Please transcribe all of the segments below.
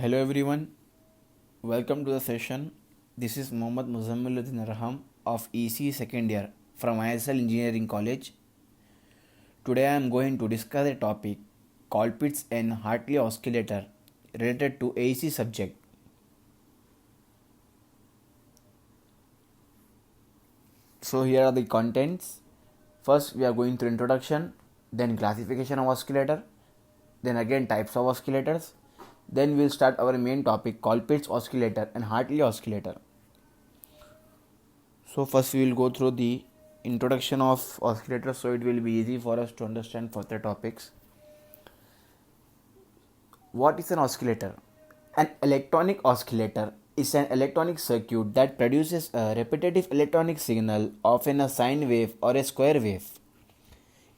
Hello everyone, welcome to the session. This is Mohammad Muzammiluddin Arham of EC second year from ISL Engineering College. Today I am going to discuss a topic Colpitts and Hartley oscillator related to AC subject. So here are the contents. First we are going through introduction, then classification of oscillator, then again types of oscillators. Then we'll start our main topic Colpitts oscillator and Hartley oscillator. So first we will go through the introduction of oscillators so it will be easy for us to understand further topics. What is an oscillator? An electronic oscillator is an electronic circuit that produces a repetitive electronic signal, often a sine wave or a square wave.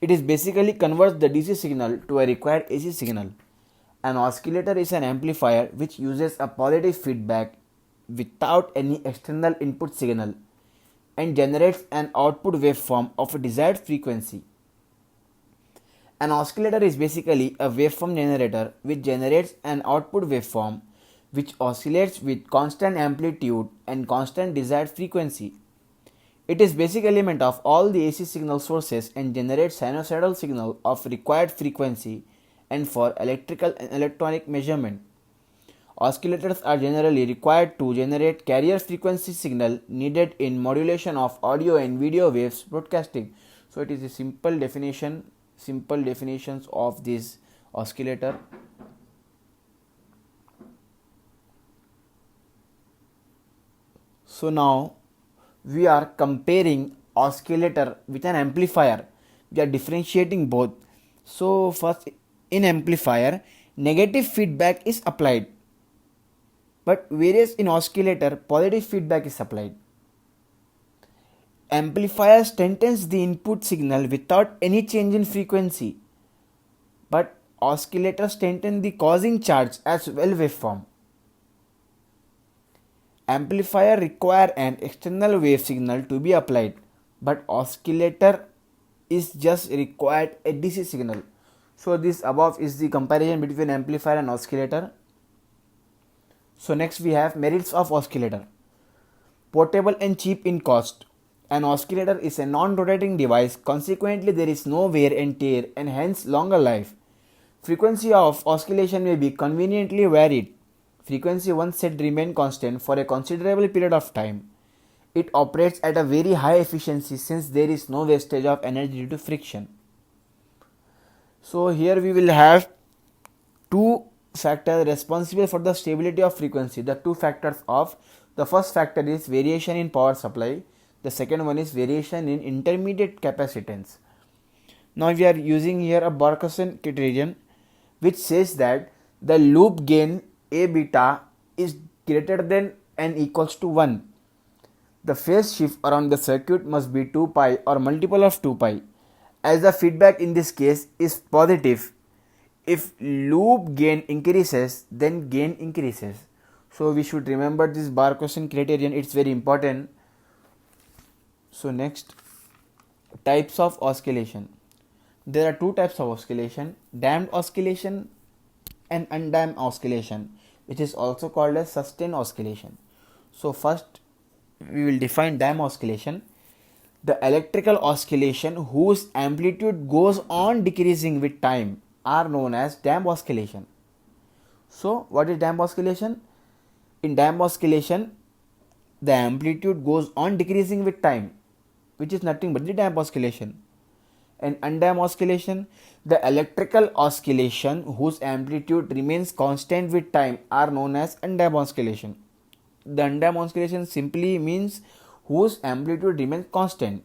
It is basically converts the DC signal to a required AC signal. An oscillator is an amplifier which uses a positive feedback without any external input signal and generates an output waveform of a desired frequency. An oscillator is basically a waveform generator which generates an output waveform which oscillates with constant amplitude and constant desired frequency. It is basic element of all the AC signal sources and generates sinusoidal signal of required frequency and for electrical and electronic measurement. Oscillators are generally required to generate carrier frequency signal needed in modulation of audio and video waves broadcasting. So it is a simple definitions of this oscillator. So now we are comparing oscillator with an amplifier. We are differentiating both. So first, in amplifier, negative feedback is applied, but whereas in oscillator, positive feedback is applied. Amplifier strengthens the input signal without any change in frequency, but oscillator strengthens the causing charge as well waveform. Amplifier require an external wave signal to be applied, but oscillator is just required a DC signal. So this above is the comparison between amplifier and oscillator. So next we have merits of oscillator. Portable and cheap in cost. An oscillator is a non-rotating device, consequently there is no wear and tear and hence longer life. Frequency of oscillation may be conveniently varied. Frequency once set remain constant for a considerable period of time. It operates at a very high efficiency since there is no wastage of energy due to friction. So here we will have two factors responsible for the stability of frequency. The two factors of the first factor is variation in power supply. The second one is variation in intermediate capacitance. Now we are using here a Barkhausen criterion which says that the loop gain A beta is greater than n equals to 1. The phase shift around the circuit must be 2 pi or multiple of 2 pi. As the feedback in this case is positive, if loop gain increases, then gain increases. So we should remember this Barkhausen criterion, it's very important. So next, types of oscillation. There are two types of oscillation, damped oscillation and undamped oscillation, which is also called as sustained oscillation. So first we will define damped oscillation. The electrical oscillation whose amplitude goes on decreasing with time are known as damped oscillation. So what is damped oscillation? In damped oscillation, the amplitude goes on decreasing with time, which is nothing but the damped oscillation. And undamped oscillation, the electrical oscillation whose amplitude remains constant with time are known as undamped oscillation. The undamped oscillation simply means whose amplitude remains constant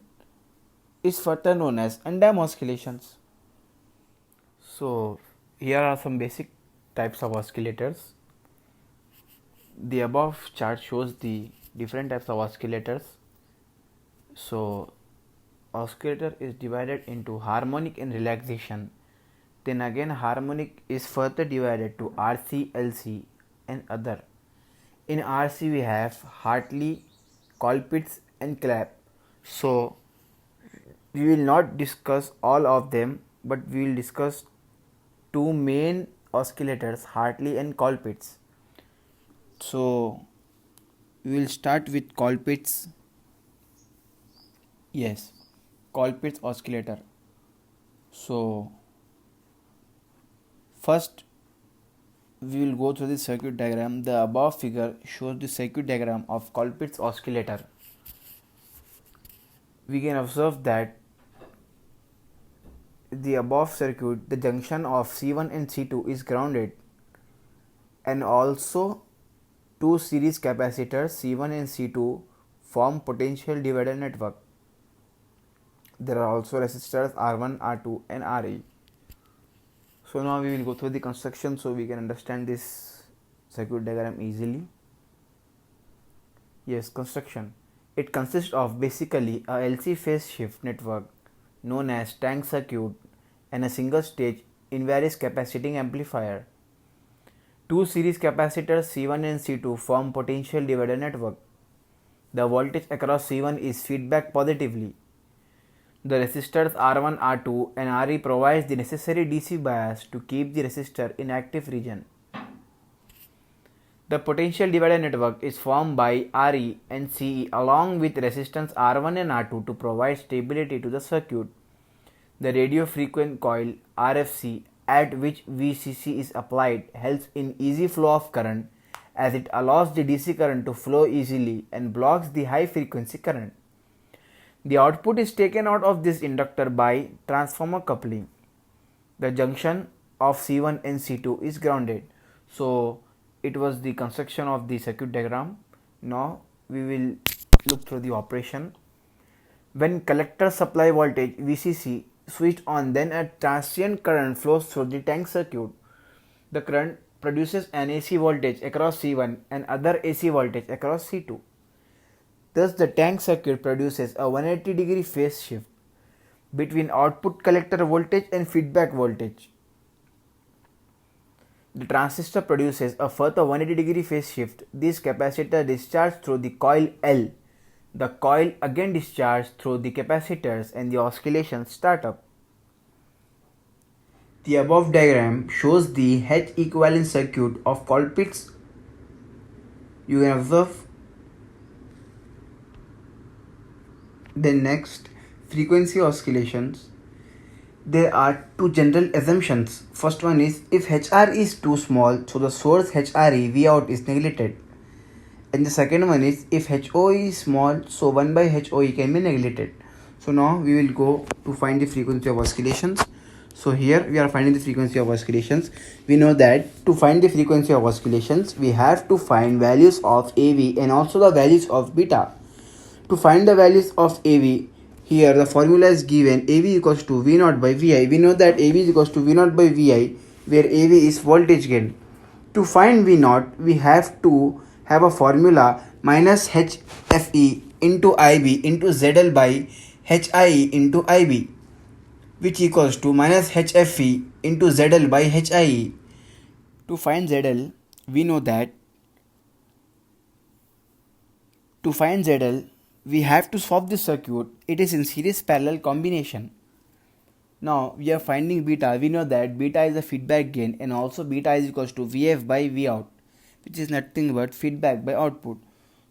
is further known as undamped oscillations. So here are some basic types of oscillators. The above chart shows the different types of oscillators. So oscillator is divided into harmonic and relaxation. Then again harmonic is further divided to RC, LC and other. In RC we have Hartley, Colpitts and Clapp. So we will not discuss all of them, but we will discuss two main oscillators, Hartley and Colpitts. So we will start with Colpitz's oscillator. So first we will go through the circuit diagram. The above figure shows the circuit diagram of Colpitz's oscillator. We can observe that the above circuit, the junction of C1 and C2 is grounded, and also two series capacitors C1 and C2 form potential divider network. There are also resistors R1, R2 and RE. So now we will go through the construction so we can understand this circuit diagram easily. Yes, construction. It consists of basically a LC phase shift network known as tank circuit and a single stage invariant capaciting amplifier. Two series capacitors C1 and C2 form potential divider network. The voltage across C1 is feedback positively. The resistors R1, R2 and RE provides the necessary DC bias to keep the resistor in active region. The potential divider network is formed by RE and CE along with resistance R1 and R2 to provide stability to the circuit. The radio frequency coil RFC at which VCC is applied helps in easy flow of current as it allows the DC current to flow easily and blocks the high frequency current. The output is taken out of this inductor by transformer coupling. The junction of C1 and C2 is grounded. So it was the construction of the circuit diagram. Now we will look through the operation. When collector supply voltage VCC switched on, then a transient current flows through the tank circuit. The current produces an AC voltage across C1 and other AC voltage across C2. Thus the tank circuit produces a 180-degree phase shift between output collector voltage and feedback voltage. The transistor produces a further 180-degree phase shift. This capacitor discharged through the coil L. The coil again discharged through the capacitors and the oscillation start up. The above diagram shows the H equivalent circuit of Colpitz's. You can observe. Then next, frequency oscillations. There are two general assumptions. First one is if HR is too small, so the source HRE Vout is neglected. And the second one is if HO is small, so 1 by HOE can be neglected. So now we will go to find the frequency of oscillations. So here we are finding the frequency of oscillations. We know that to find the frequency of oscillations, we have to find values of AV and also the values of beta. To find the values of AV, here the formula is given AV equals to V0 by Vi. We know that AV is equals to V0 by Vi, where AV is voltage gain. To find V0, we have to have a formula minus HFE into IB into ZL by HIE into IB, which equals to minus HFE into ZL by HIE. To find ZL, we know that to find ZL, we have to solve this circuit. It is in series parallel combination. Now we are finding beta. We know that beta is a feedback gain and also beta is equals to VF by Vout, which is nothing but feedback by output.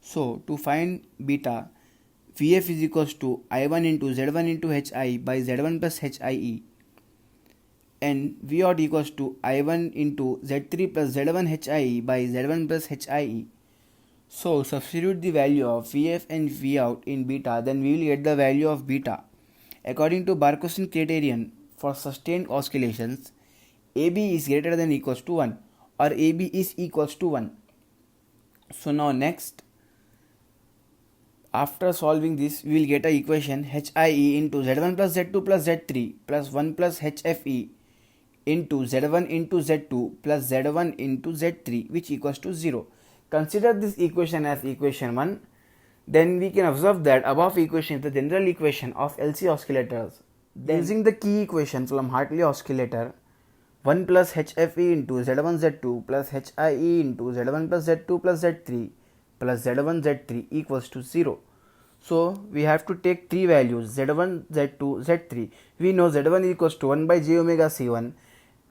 So to find beta, VF is equals to I1 into Z1 into HI by Z1 plus HIE, and Vout equals to I1 into Z3 plus Z1 HIE by Z1 plus HIE. So substitute the value of Vf and Vout in beta, then we will get the value of beta. According to Barkhausen criterion for sustained oscillations, AB is greater than or equals to 1 or AB is equals to 1. So now next, after solving this, we will get an equation HIE into Z1 plus Z2 plus Z3 plus 1 plus HFE into Z1 into Z2 plus Z1 into Z3, which equals to 0. Consider this equation as equation 1. Then we can observe that above equation is the general equation of LC oscillators. Then using the key equation from Hartley oscillator, 1 plus HFE into Z1 Z2 plus HIE into Z1 plus Z2 plus Z3 plus Z1 Z3 equals to 0. So we have to take three values Z1, Z2, Z3. We know Z1 equals to 1 by j omega C1,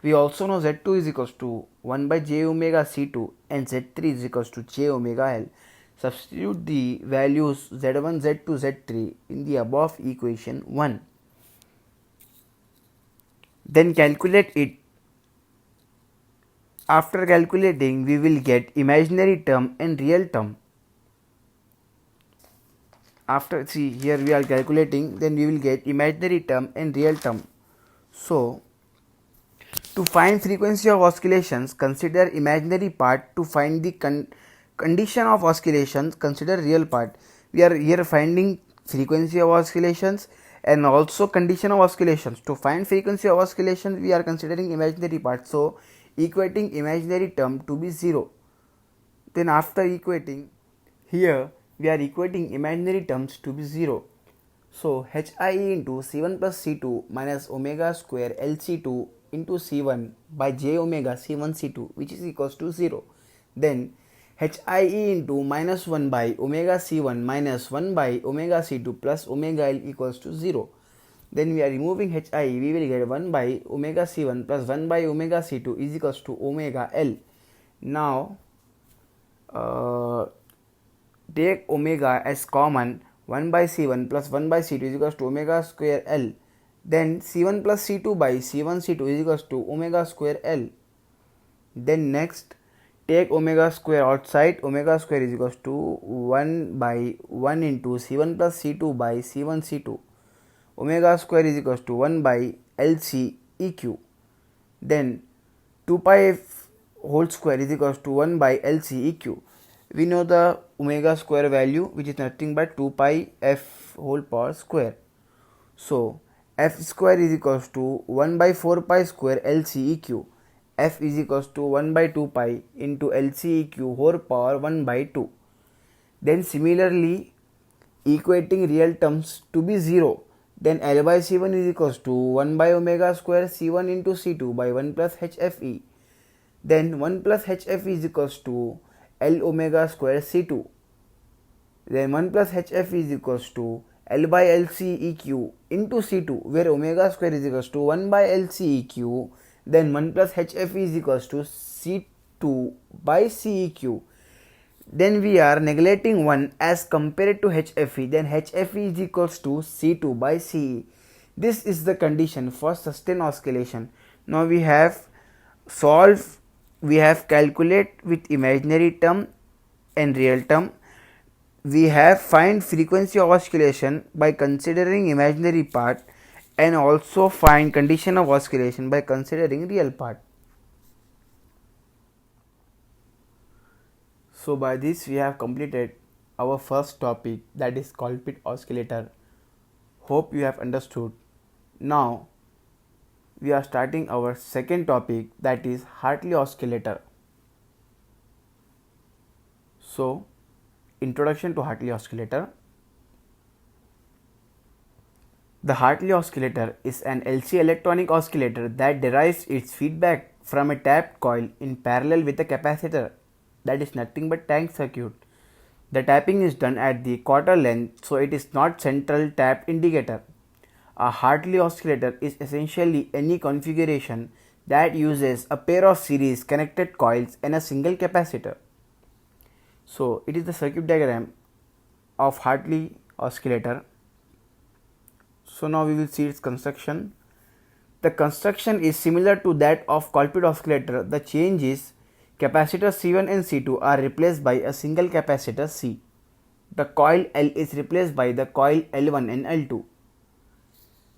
We also know Z2 is equals to 1 by j omega C2 and Z3 is equals to j omega L. Substitute the values Z1, Z2, Z3 in the above equation 1. Then calculate it. After calculating, we will get imaginary term and real term. After, see here we are calculating, then we will get imaginary term and real term. So, to find frequency of oscillations, consider imaginary part. To find the condition of oscillations, consider real part. We are here finding frequency of oscillations and also condition of oscillations. To find frequency of oscillations, we are considering imaginary part. So, equating imaginary term to be 0. Then after equating, here we are equating imaginary terms to be 0. So HIE into C1 plus C2 minus omega square LC2 into C1 by j omega C1 C2, which is equals to 0. Then HIE into minus 1 by omega C1 minus 1 by omega C2 plus omega L equals to 0. Then we are removing HIE, we will get 1 by omega C1 plus 1 by omega C2 is equals to omega L. Now take omega as common. 1 by C1 plus 1 by C2 is equals to omega square L. Then C1 plus C2 by C1 C2 is equals to omega square L. Then next take omega square outside. Omega square is equals to 1 by 1 into C1 plus C2 by C1 C2. Omega square is equals to 1 by LC EQ. Then 2 pi f whole square is equals to 1 by LC EQ. We know the omega square value, which is nothing but 2 pi f whole power square. So f square is equals to 1 by 4 pi square LCEQ. F is equals to 1 by 2 pi into LCEQ whole power 1 by 2. Then similarly, equating real terms to be 0. Then L by C1 is equals to 1 by omega square C1 into C2 by 1 plus HFE. Then 1 plus HFE is equals to L omega square C2. Then 1 plus HF is equals to L by LCEQ into C2, where omega square is equals to 1 by LCEQ. Then 1 plus HF is equals to C2 by CEQ. Then we are neglecting 1 as compared to HFE. Then HFE is equals to C2 by CE. This is the condition for sustained oscillation. Now we have solved. We have calculate with imaginary term and real term. We have find frequency of oscillation by considering imaginary part and also find condition of oscillation by considering real part. So by this we have completed our first topic, that is Colpitts oscillator. Hope you have understood. Now we are starting our second topic, that is Hartley oscillator. So, introduction to Hartley oscillator. The Hartley oscillator is an LC electronic oscillator that derives its feedback from a tapped coil in parallel with a capacitor, that is nothing but tank circuit. The tapping is done at the quarter length, so it is not central tap indicator. A Hartley oscillator is essentially any configuration that uses a pair of series connected coils and a single capacitor. So it is the circuit diagram of Hartley oscillator. So now we will see its construction. The construction is similar to that of Colpitts oscillator. The change is capacitor C1 and C2 are replaced by a single capacitor C. The coil L is replaced by the coil L1 and L2.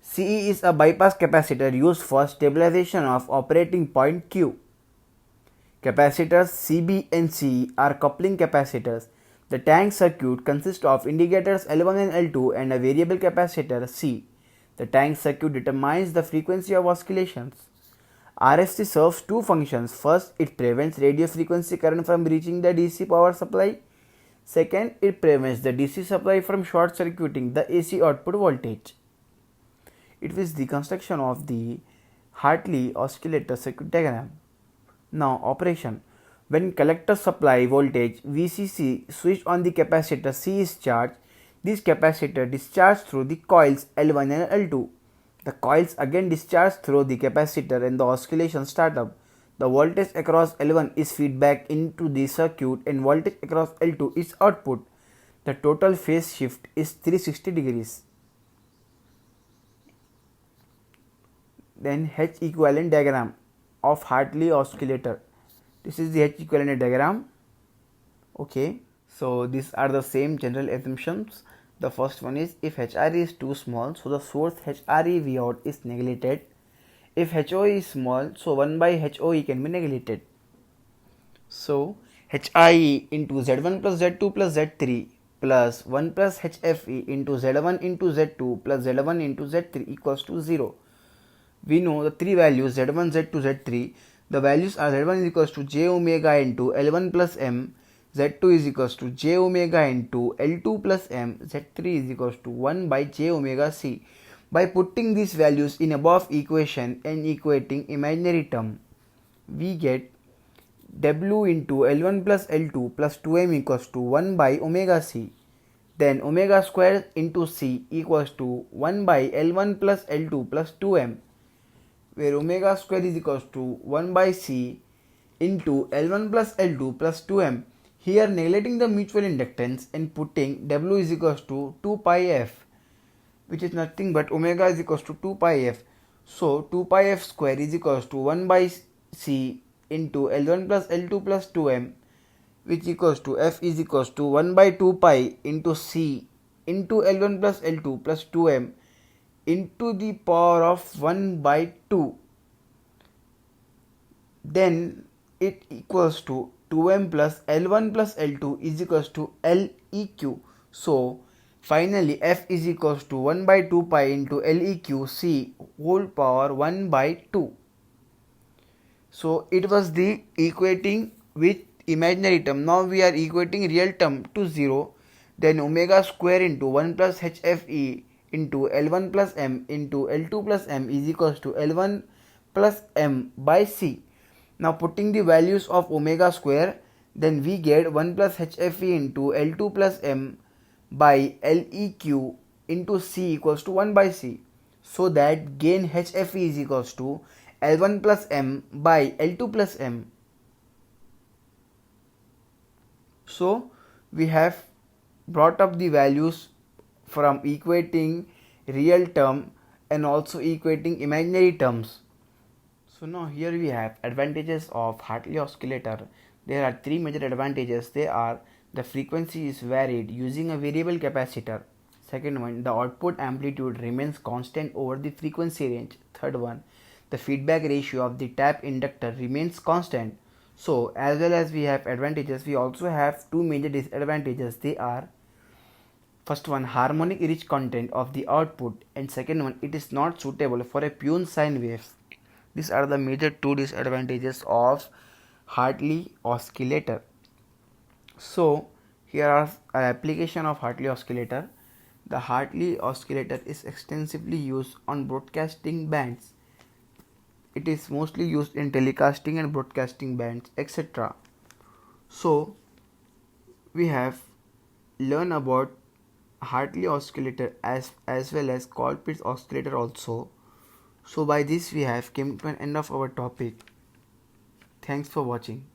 CE is a bypass capacitor used for stabilization of operating point Q. Capacitors CB and CE are coupling capacitors. The tank circuit consists of indicators L1 and L2 and a variable capacitor C. The tank circuit determines the frequency of oscillations. RSC serves two functions. First, it prevents radio frequency current from reaching the DC power supply. Second, it prevents the DC supply from short circuiting the AC output voltage. It is the construction of the Hartley oscillator circuit diagram. Now operation. When collector supply voltage VCC switched on the capacitor C is charged, this capacitor discharged through the coils L1 and L2. The coils again discharge through the capacitor and the oscillation start up. The voltage across L1 is feedback into the circuit and voltage across L2 is output. The total phase shift is 360 degrees. Then H equivalent diagram of Hartley oscillator. This is the H equivalent diagram. Okay, so these are the same general assumptions. The first one is if HRE is too small, so the source HRE V out is neglected. If HOE is small, so 1 by HOE can be neglected. So HIE into Z1 plus Z2 plus Z3 plus 1 plus HFE into Z1 into Z2 plus Z1 into Z3 equals to 0. We know the three values Z1, Z2, Z3. The values are Z1 is equals to J omega into L1 plus M, Z2 is equals to J omega into L2 plus M, Z3 is equals to 1 by J omega C. By putting these values in above equation and equating imaginary term, we get W into L1 plus L2 plus 2M equals to 1 by omega C. Then omega square into C equals to 1 by L1 plus L2 plus 2M, where omega square is equals to 1 by C into L1 plus L2 plus 2M. Here neglecting the mutual inductance and putting W is equals to 2 pi F, which is nothing but omega is equals to 2 pi F. So 2 pi F square is equals to 1 by C into L1 plus L2 plus 2M, which equals to F is equals to 1 by 2 pi into C into L1 plus L2 plus 2M into the power of 1 by 2. Then it equals to 2M plus L1 plus L2 is equals to LEQ. So finally F is equals to 1 by 2 pi into LEQ C whole power 1 by 2. So it was the equating with imaginary term. Now we are equating real term to 0. Then omega square into 1 plus HFE into L1 plus M into L2 plus M is equals to L1 plus M by C. Now putting the values of omega square, then we get 1 plus HFE into L2 plus M by LEQ into C equals to 1 by C. So that gain HFE is equals to L1 plus M by L2 plus M. So we have brought up the values from equating real term and also equating imaginary terms. So now here we have advantages of Hartley oscillator. There are three major advantages. They are the frequency is varied using a variable capacitor. Second one, the output amplitude remains constant over the frequency range. Third one, the feedback ratio of the tap inductor remains constant. So as well as we have advantages, we also have two major disadvantages. They are first one, harmonic rich content of the output, and second one, it is not suitable for a pure sine waves. These are the major two disadvantages of Hartley oscillator. So here are an application of Hartley oscillator. The Hartley oscillator is extensively used on broadcasting bands. It is mostly used in telecasting and broadcasting bands, etc. So we have learned about Hartley oscillator as well as Colpitts oscillator also. So by this we have came to an end of our topic. Thanks for watching.